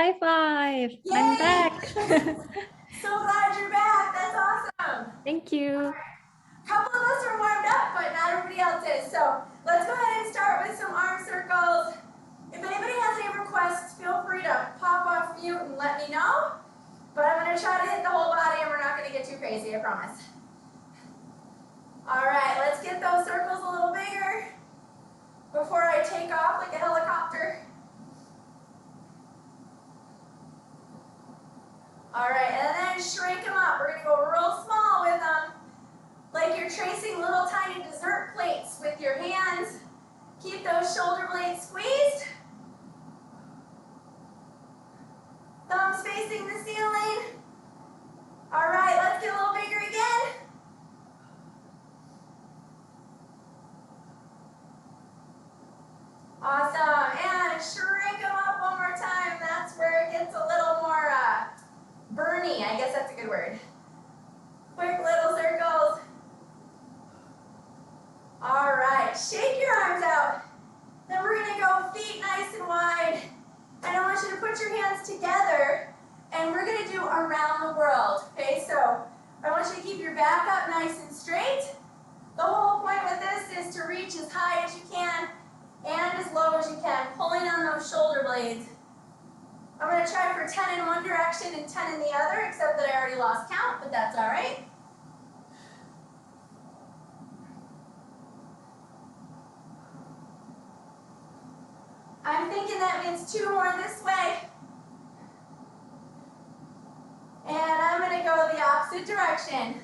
high five. Yay! I'm back. So glad you're back. That's awesome. Thank you. A couple of us are warmed up, but not everybody else is. So let's go ahead and start with some arm circles. If anybody has any requests, feel free to pop off mute and let me know. But I'm going to try to hit the whole body and we're not going to get too crazy, I promise. All right, let's get those circles a little bigger before I take off like a helicopter. All right, and then shrink them up. We're going to go real small with them, like you're tracing little tiny dessert plates with your hands. Keep those shoulder blades squeezed. Thumbs facing the ceiling. All right, let's get a little bigger again. Awesome, and shrink them up one more time. That's where it gets a little more burny. I guess that's a good word. Quick little circles. All right, shake your arms out. Then we're going to go feet nice and wide. And I want you to put your hands together, and we're going to do around the world. Okay, so I want you to keep your back up nice and straight. The whole point with this is to reach as high as you can and as low as you can, pulling on those shoulder blades. I'm going to try for 10 in one direction and 10 in the other, except that I already lost count, but that's all right. I'm thinking that means 2 more this way. And I'm going to go the opposite direction.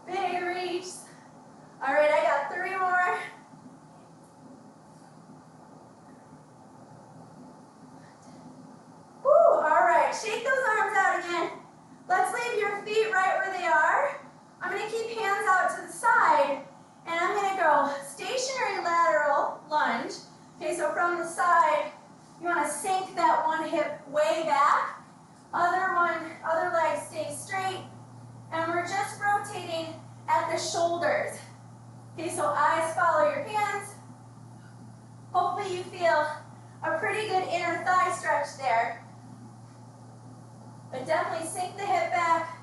Big reach. All right, I got 3 more. Woo, all right, shake those arms out again. Let's leave your feet right where they are. I'm going to keep hands out to the side, and I'm going to go stationary lateral lunge. Okay, so from the side, you want to sink that one hip way back. Other leg stays straight, and we're just rotating at the shoulders. Okay, so eyes follow your hands. Hopefully you feel a pretty good inner thigh stretch there. But definitely sink the hip back.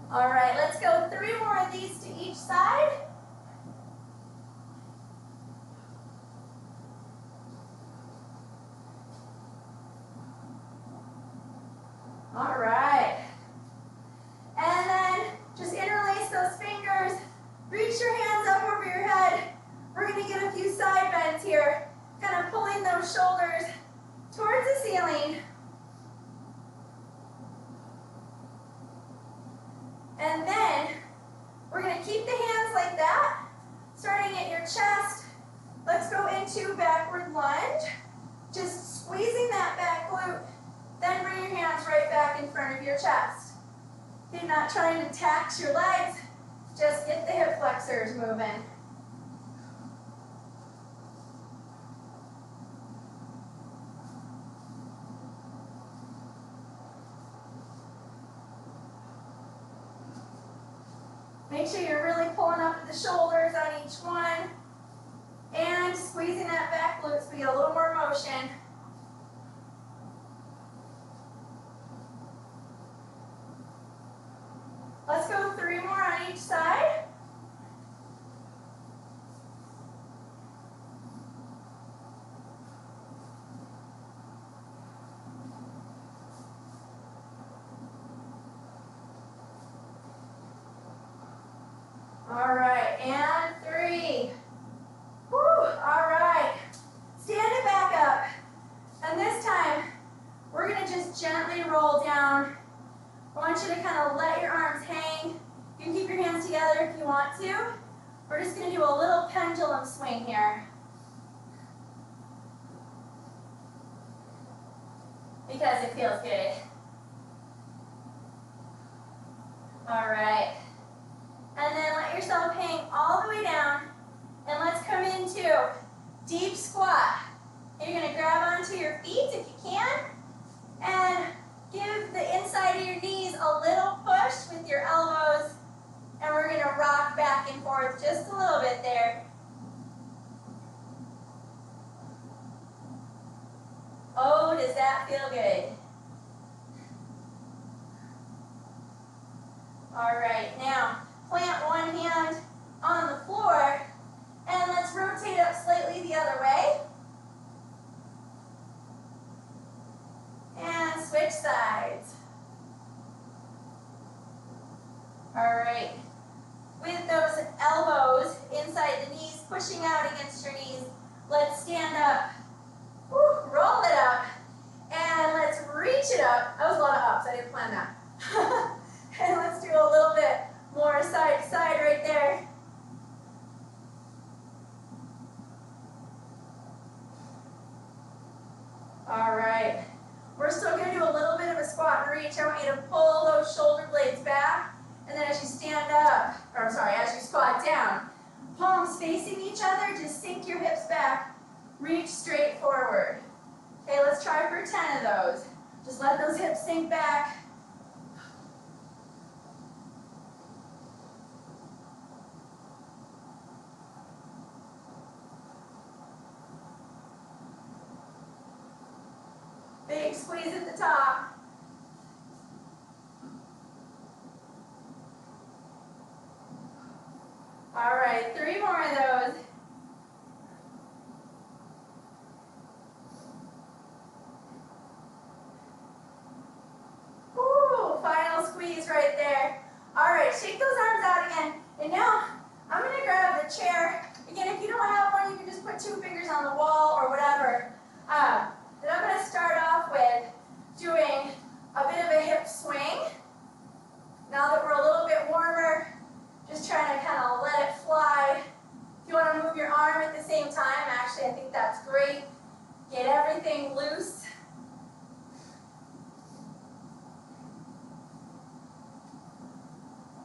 All right, let's go 3 more of these to each side. All right. And then just interlace those fingers. Reach your hands up over your head. We're going to get a few side bends here, kind of pulling those shoulders towards the ceiling. And then we're going to keep the hands like that, starting at your chest. Let's go into backward lunge. Just squeezing that back glute, then bring your hands right back in front of your chest. You're not trying to tax your legs, just get the hip flexors moving. Make sure you're really pulling up at the shoulders on each one and squeezing that back glute so we get a little more motion. Let's go 3 more on each side. All right, and 3. Woo, all right. Stand it back up. And this time, we're going to just gently roll down. I want you to kind of let your arms hang. You can keep your hands together if you want to. We're just going to do a little pendulum swing here. Because it feels good. All right. And then let yourself hang all the way down. And let's come into deep squat. You're going to grab onto your feet if you can, and give the inside of your knees a little push with your elbows, and we're going to rock back and forth just a little bit there. Oh, does that feel good? All right, now plant one hand on the floor, and let's rotate up slightly the other way. And switch sides. All right. With those elbows inside the knees, pushing out against your knees, let's stand up. Woo, roll it up. And let's reach it up. That was a lot of ups. I didn't plan that. And let's do a little bit more side to side right there. All right. We're still going to do a little bit of a squat and reach. I want you to pull those shoulder blades back. And then as you stand up, or sorry, as you squat down, palms facing each other, just sink your hips back. Reach straight forward. Okay, let's try for 10 of those. Just let those hips sink back. Big squeeze at the top. All right, 3 more of those. Ooh, final squeeze right there. All right, shake those arms out again. And now I'm going to grab the chair. Again, if you don't have one, you can just put 2 fingers on the wall or whatever. Then I'm going to start off with doing a bit of a hip swing. Now that we're a little bit warmer, just trying to kind of let it fly. If you want to move your arm at the same time, actually I think that's great. Get everything loose.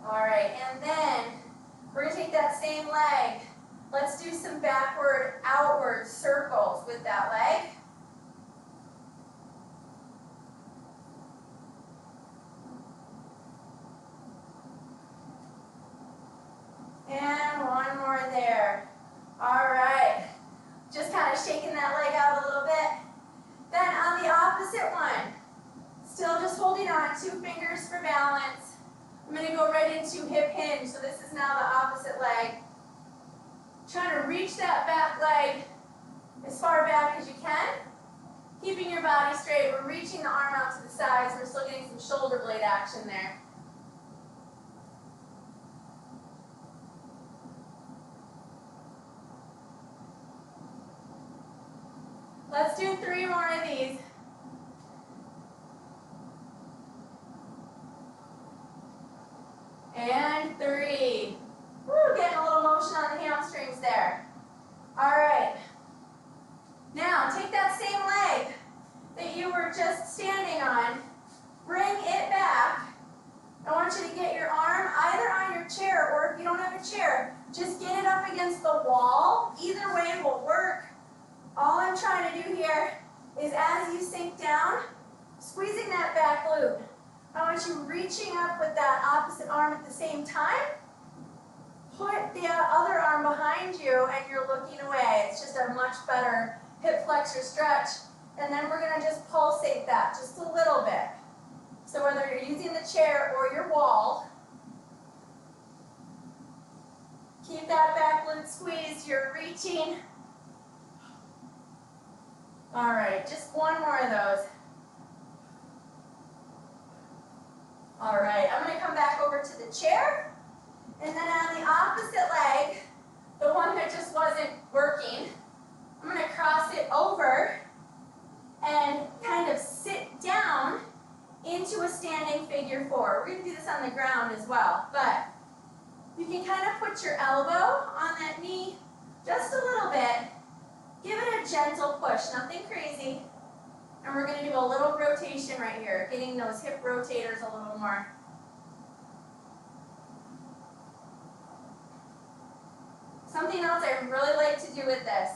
All right, and then we're going to take that same leg. Let's do some backward, outward circles with that leg. And one more there. All right. Just kind of shaking that leg out a little bit. Then on the opposite one, still just holding on, 2 fingers for balance. I'm going to go right into hip hinge. So this is now the opposite leg. Trying to reach that back leg as far back as you can. Keeping your body straight. We're reaching the arm out to the sides. We're still getting some shoulder blade action there. Let's do 3 more of these. And 3. Woo, getting a little motion on the hamstrings there. All right. Now, take that same leg that you were just standing on. Bring it back. I want you to get your arm either on your chair, or if you don't have a chair, just get it up against the wall. Either way will work. All I'm trying to do here is as you sink down, squeezing that back glute. I want you reaching up with that opposite arm at the same time. Put the other arm behind you and you're looking away. It's just a much better hip flexor stretch. And then we're going to just pulsate that just a little bit. So whether you're using the chair or your wall, keep that back glute squeezed. You're reaching. All right, just 1 more of those. All right, I'm going to come back over to the chair. And then on the opposite leg, the one that just wasn't working, I'm going to cross it over and kind of sit down into a standing figure 4. We're going to do this on the ground as well, but you can kind of put your elbow on that knee just a little bit. Give it a gentle push, nothing crazy. And we're going to do a little rotation right here, getting those hip rotators a little more. Something else I really like to do with this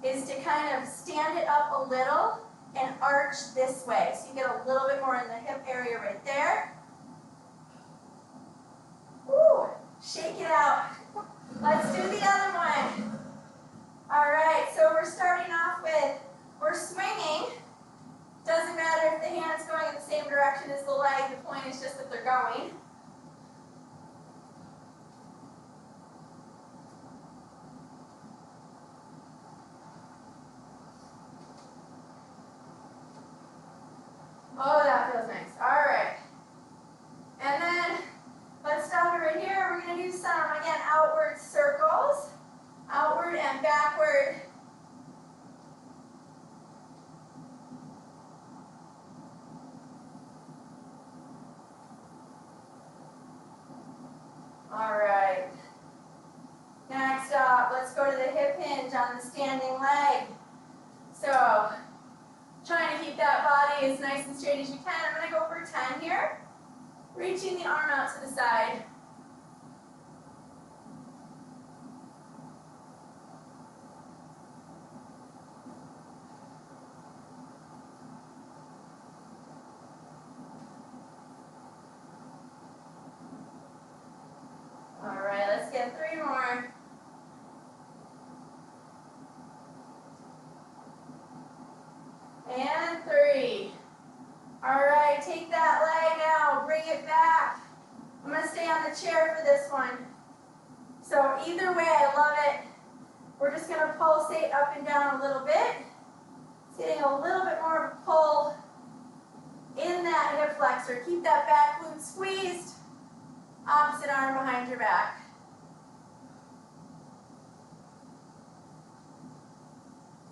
is to kind of stand it up a little and arch this way. So you get a little bit more in the hip area right there. Woo, shake it out. Let's do the other one. All right, so we're starting off with, we're swinging. Doesn't matter if the hand's going in the same direction as the leg, the point is just that they're going. Oh, that feels nice. All right. And then let's stop it right here. We're going to do some, again, outward circles. Outward and backward. All right. Next up, let's go to the hip hinge on the standing leg. So, trying to keep that body as nice and straight as you can. I'm going to go for 10 here. Reaching the arm out to the side. All right, let's get 3 more. And 3. All right, take that leg now, bring it back. I'm going to stay on the chair for this one. So either way, I love it. We're just going to pulsate up and down a little bit. It's getting a little bit more of a pull in that hip flexor. Keep that back glute squeezed. Opposite arm behind your back.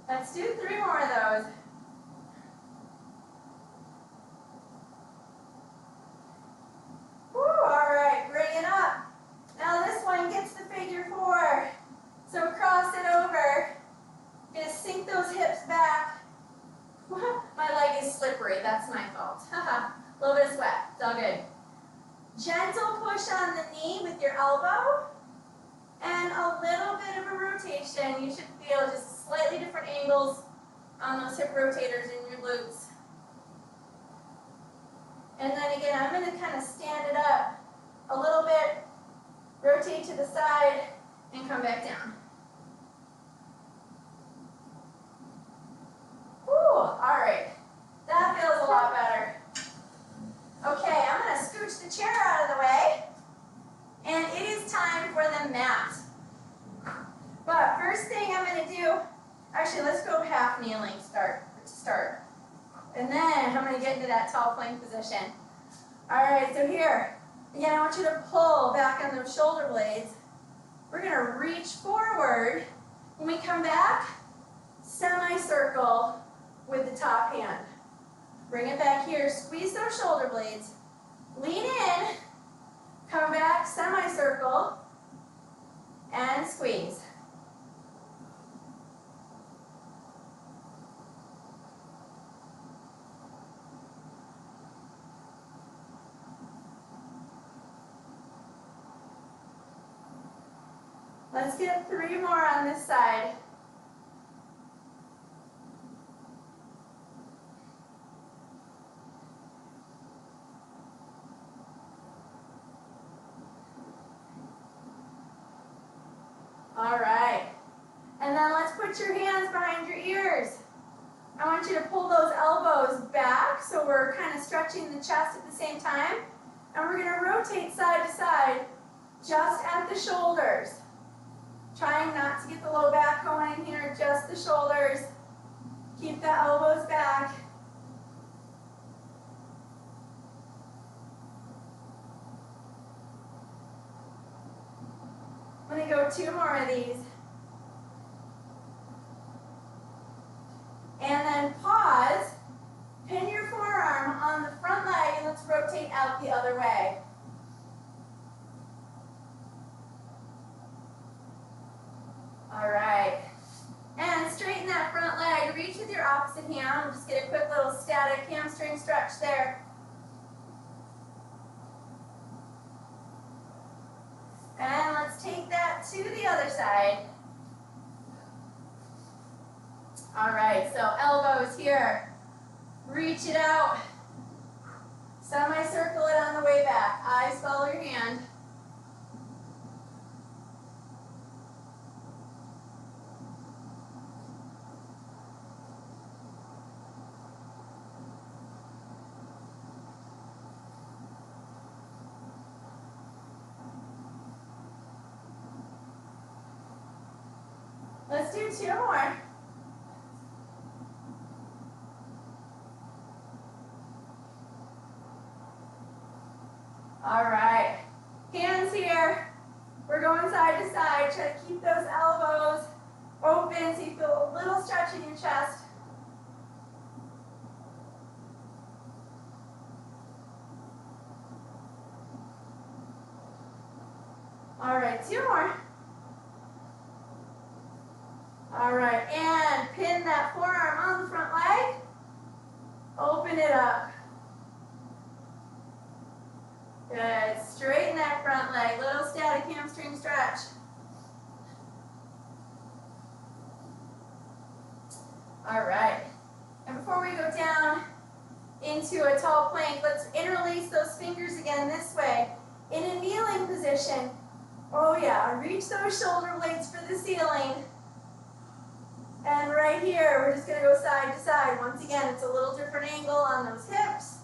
Let's do 3 more of those. Woo, all right, bring it up. Now this one gets the figure 4. So cross it over. Gonna sink those hips back. My leg is slippery, that's my fault. A little bit of sweat, it's all good. Gentle push on the knee with your elbow. And a little bit of a rotation. You should feel just slightly different angles on those hip rotators in your glutes. And then again, I'm going to kind of stand it up a little bit, rotate to the side, and come back down. Whew, all right. That feels a lot better. Okay, I'm going to scooch the chair out of the way. And it is time for the mat. But first thing I'm going to do, actually let's go half kneeling to start. And then I'm going to get into that tall plank position. All right, so here, again, I want you to pull back on those shoulder blades. We're going to reach forward. When we come back, semicircle with the top hand. Bring it back here, squeeze those shoulder blades. Lean in, come back, semicircle, and squeeze. Let's get 3 more on this side. All right. And then let's put your hands behind your ears. I want you to pull those elbows back so we're kind of stretching the chest at the same time. And we're going to rotate side to side just at the shoulders. Trying not to get the low back going in here, just the shoulders. Keep the elbows back. I'm going to go 2 more of these. And then pause, pin your forearm on the front leg, and let's rotate out the other way. All right. And straighten that front leg. Reach with your opposite hand. We'll just get a quick little static hamstring stretch there. And let's take that to the other side. All right, so elbows here. Reach it out. Semicircle it on the way back. Eyes follow your hand. Let's do 2 more. All right, hands here. We're going side to side. Try to keep those elbows open so you feel a little stretch in your chest. All right, 2 more. All right, and pin that forearm on the front leg. Open it up. Good. Straighten that front leg. Little static hamstring stretch. All right. And before we go down into a tall plank, let's interlace those fingers again this way. In a kneeling position. Oh yeah, reach those shoulder blades for the ceiling. And right here, we're just going to go side to side. Once again, it's a little different angle on those hips.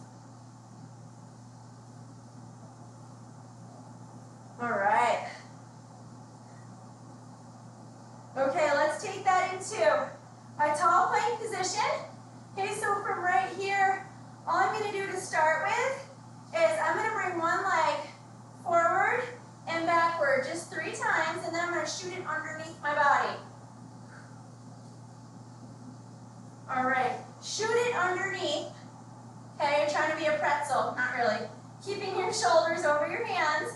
All right. Okay, let's take that into a tall plank position. Okay, so from right here, all I'm going to do to start with is I'm going to bring one leg forward and backward just 3 times, and then I'm going to shoot it underneath my body. All right, shoot it underneath. Okay, you're trying to be a pretzel, not really. Keeping your shoulders over your hands.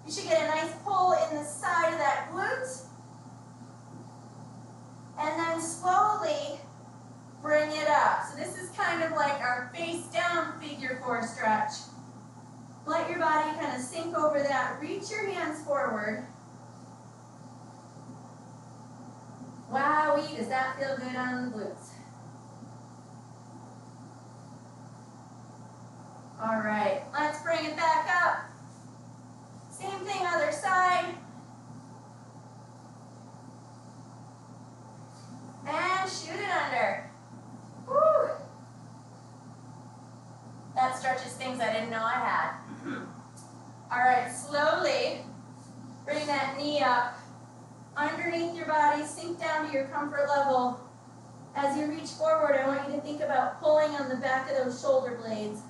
You should get a nice pull in the side of that glute. And then slowly bring it up. So this is kind of like our face down figure 4 stretch. Let your body kind of sink over that. Reach your hands forward. Wowee, does that feel good on the glutes? All right, let's bring it back up. Same thing, other side. And shoot it under. Woo! That stretches things I didn't know I had. All right, slowly bring that knee up underneath your body, sink down to your comfort level. As you reach forward, I want you to think about pulling on the back of those shoulder blades.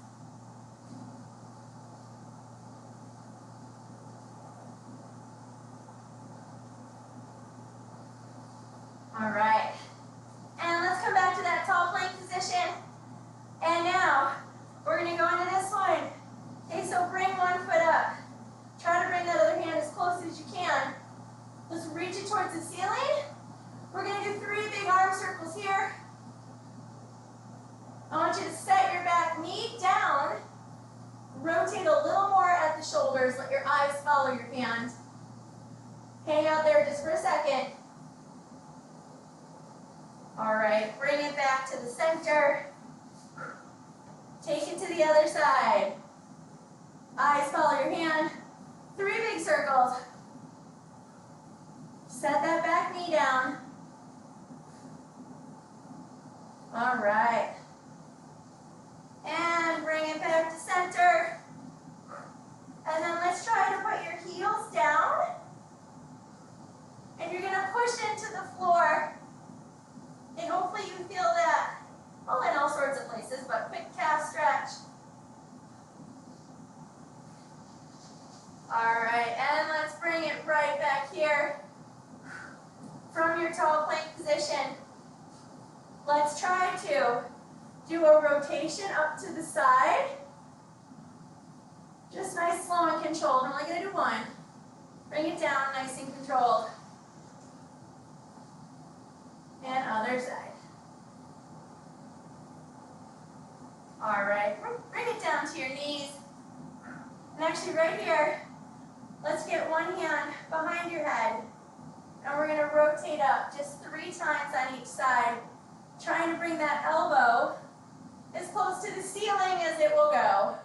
All right, and let's come back to that tall plank position. And now, we're going to go into this one. Okay, so bring one foot up. Try to bring that other hand as close as you can. Let's reach it towards the ceiling. We're going to do 3 big arm circles here. I want you to set your back knee down. Rotate a little more at the shoulders. Let your eyes follow your hand. Hang out there just for a second. All right, bring it back to the center. Take it to the other side. Eyes follow your hand. 3 big circles. Set that back knee down. All right. And bring it back to center. And then let's try to put your heels down. And you're going to push into the floor. And hopefully you feel that, well, in all sorts of places, but quick calf stretch. All right, and let's bring it right back here. From your tall plank position, let's try to do a rotation up to the side. Just nice, slow, and controlled. I'm only going to do 1. Bring it down, nice and controlled. And other side. All right, bring it down to your knees. And actually right here, let's get one hand behind your head. And we're going to rotate up just 3 times on each side, trying to bring that elbow as close to the ceiling as it will go.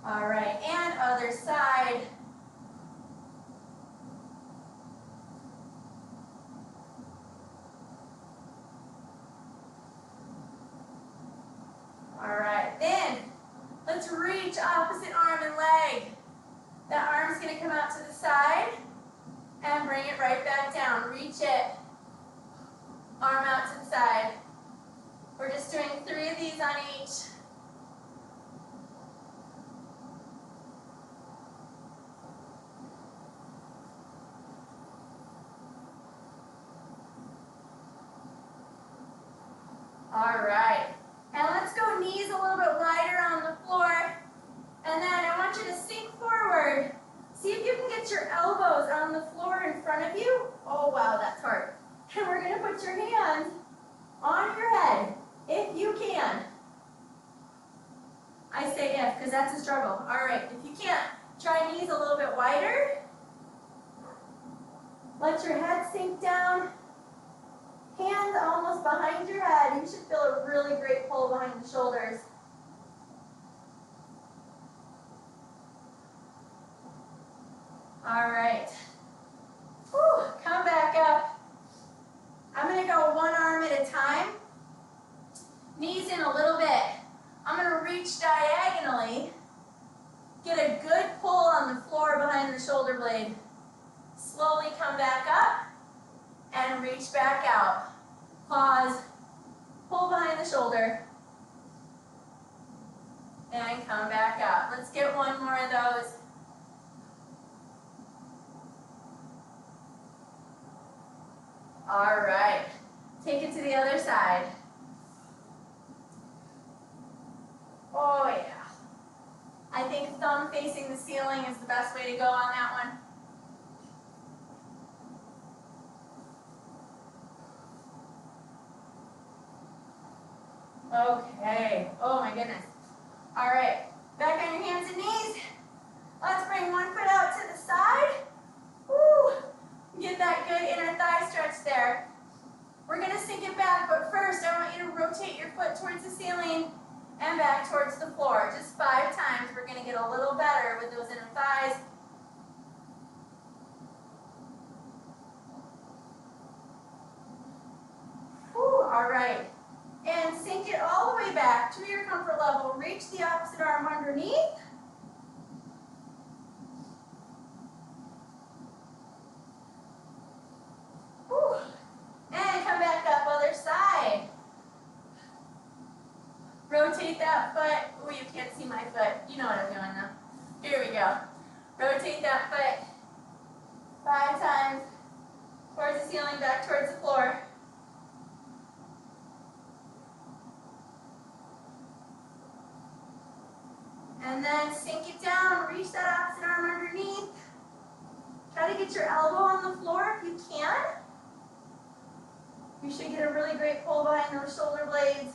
All right, and other side. All right, then let's reach opposite arm and leg. That arm's going to come out to the side and bring it right back down. Reach it. Arm out to the side. We're just doing 3 of these on each. All right. And let's go knees a little bit wider on the floor. And then I want you to sink forward. See if you can get your elbows on the floor in front of you. Oh, wow, that's hard. And we're going to put your hands on your head, if you can. I say if, because that's a struggle. All right, if you can't, try knees a little bit wider. Let your head sink down. Hands almost behind your head. You should feel a really great pull behind the shoulders. All right. Whew, come back up. I'm going to go one arm at a time. Knees in a little bit. I'm going to reach diagonally. Get a good pull on the floor behind the shoulder blade. Slowly come back up and reach back out. Pause. Pull behind the shoulder. And come back up. Let's get one more of those. All right. Take it to the other side. Oh, yeah. I think thumb facing the ceiling is the best way to go on that one. Okay. Oh, my goodness. All right. Back on your hands and knees. Let's bring one foot out to the side. Woo. Get that good inner thigh stretch there. We're going to sink it back, but first I want you to rotate your foot towards the ceiling and back towards the floor. Just 5 times. We're going to get a little better with those inner thighs. Whew, all right. And sink it all the way back to your comfort level. Reach the opposite arm underneath. Whew. And come back up, other side. Rotate that foot. Oh, you can't see my foot. You know what I'm doing now. Here we go. Rotate that foot 5 times towards the ceiling, back towards the floor. And then sink it down, reach that opposite arm underneath. Try to get your elbow on the floor if you can. You should get a really great pull behind those shoulder blades.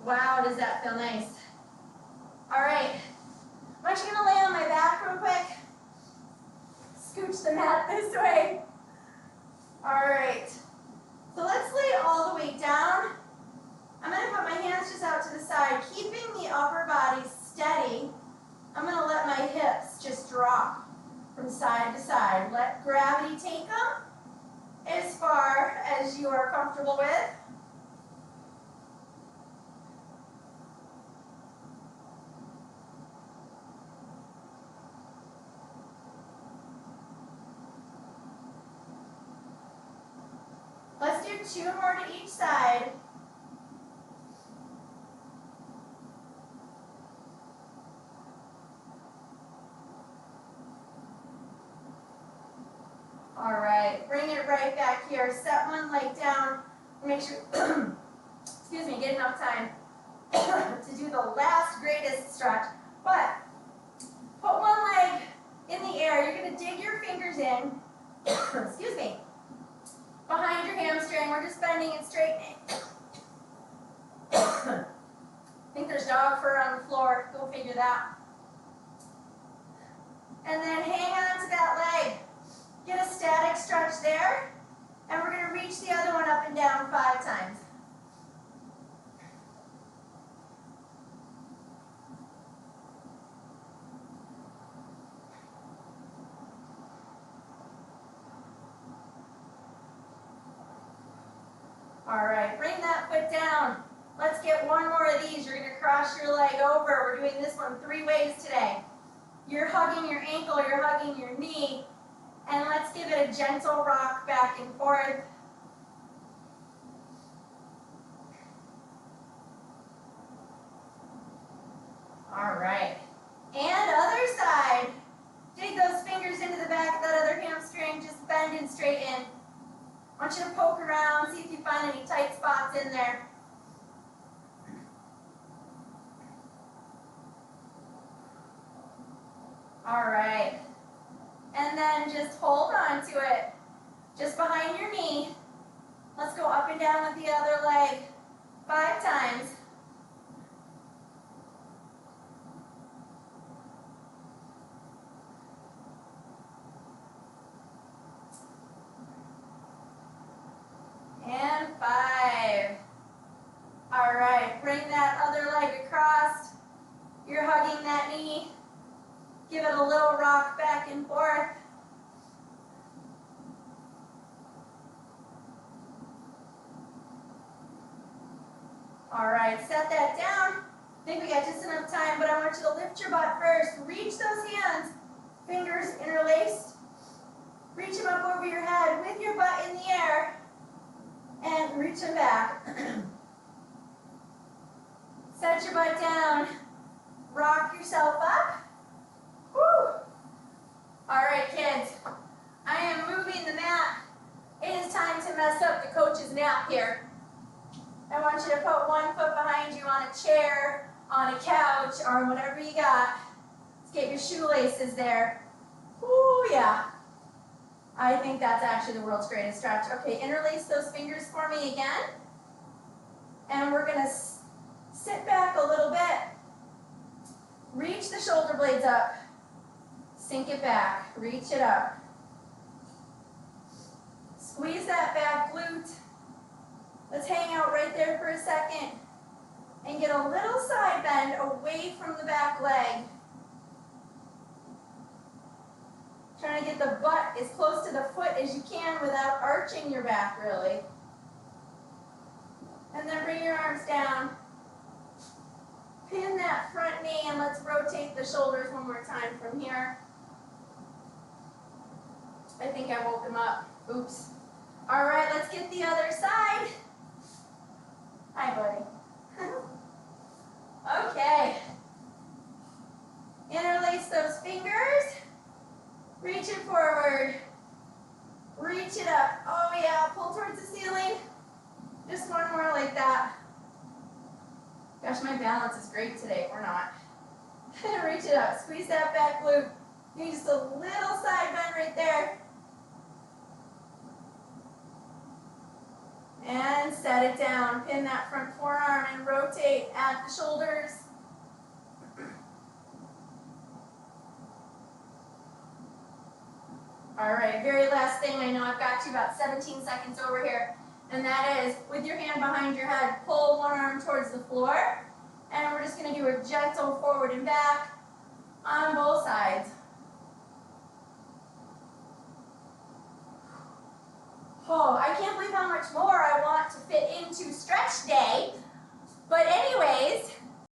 Wow, does that feel nice? All right, I'm actually gonna lay on my back real quick. Scooch the mat this way. All right. So let's lay all the way down. I'm going to put my hands just out to the side, keeping the upper body steady. I'm going to let my hips just drop from side to side. Let gravity take them as far as you are comfortable with. Let's do 2 more to each side. All right, bring it right back here. Set one leg down. Make sure, excuse me, get enough time to do the last greatest stretch. But put one leg in the air. You're going to dig your fingers in. Excuse me. Behind your hamstring, we're just bending and straightening. there's dog fur on the floor. Go figure that. And then hang on to that leg. Get a static stretch there. And we're going to reach the other one up and down 5 times. All right, bring that foot down. Let's get one more of these. You're going to cross your leg over. We're doing this one 3 ways today. You're hugging your ankle, you're hugging your knee, and let's give it a gentle rock back and forth. All right, and other side. Dig those fingers into the back of that other hamstring, just bend and straighten. I want you to poke around, see if you find any tight spots in there. All right, and then just hold on to it, just behind your knee. Let's go up and down with the other leg 5 times. And 5. All right, bring that other leg across. You're hugging that knee. Give it a little rock back and forth. All right, set that down. I think we got just enough time, but I want you to lift your butt first. Reach those hands, fingers interlaced. Reach them up over your head with your butt in the air. And reach them back. Set your butt down. Rock yourself up. Woo! All right, kids. I am moving the mat. It is time to mess up the coach's nap here. I want you to put one foot behind you on a chair, on a couch, or whatever you got. Let's get your shoelaces there. Ooh, yeah. I think that's actually the world's greatest stretch. Okay, interlace those fingers for me again. And we're going to sit back a little bit. Reach the shoulder blades up. Sink it back. Reach it up. Squeeze that back glute. Let's hang out right there for a second. And get a little side bend away from the back leg. Trying to get the butt as close to the foot as you can without arching your back, really. And then bring your arms down. Pin that front knee and let's rotate the shoulders one more time from here. I think I woke him up. Oops. All right, let's get the other side. Hi, buddy. Okay. Interlace those fingers. Reach it forward. Reach it up. Oh yeah, pull towards the ceiling. Just one more like that. Gosh, my balance is great today, or not. Reach it up. Squeeze that back glute. You need just a little side bend right there. And set it down. Pin that front forearm and rotate at the shoulders. All right, very last thing. I know I've got you about 17 seconds over here. And that is, with your hand behind your head, pull one arm towards the floor. And we're just going to do a gentle forward and back on both sides. Oh, I can't believe how much more I want to finish.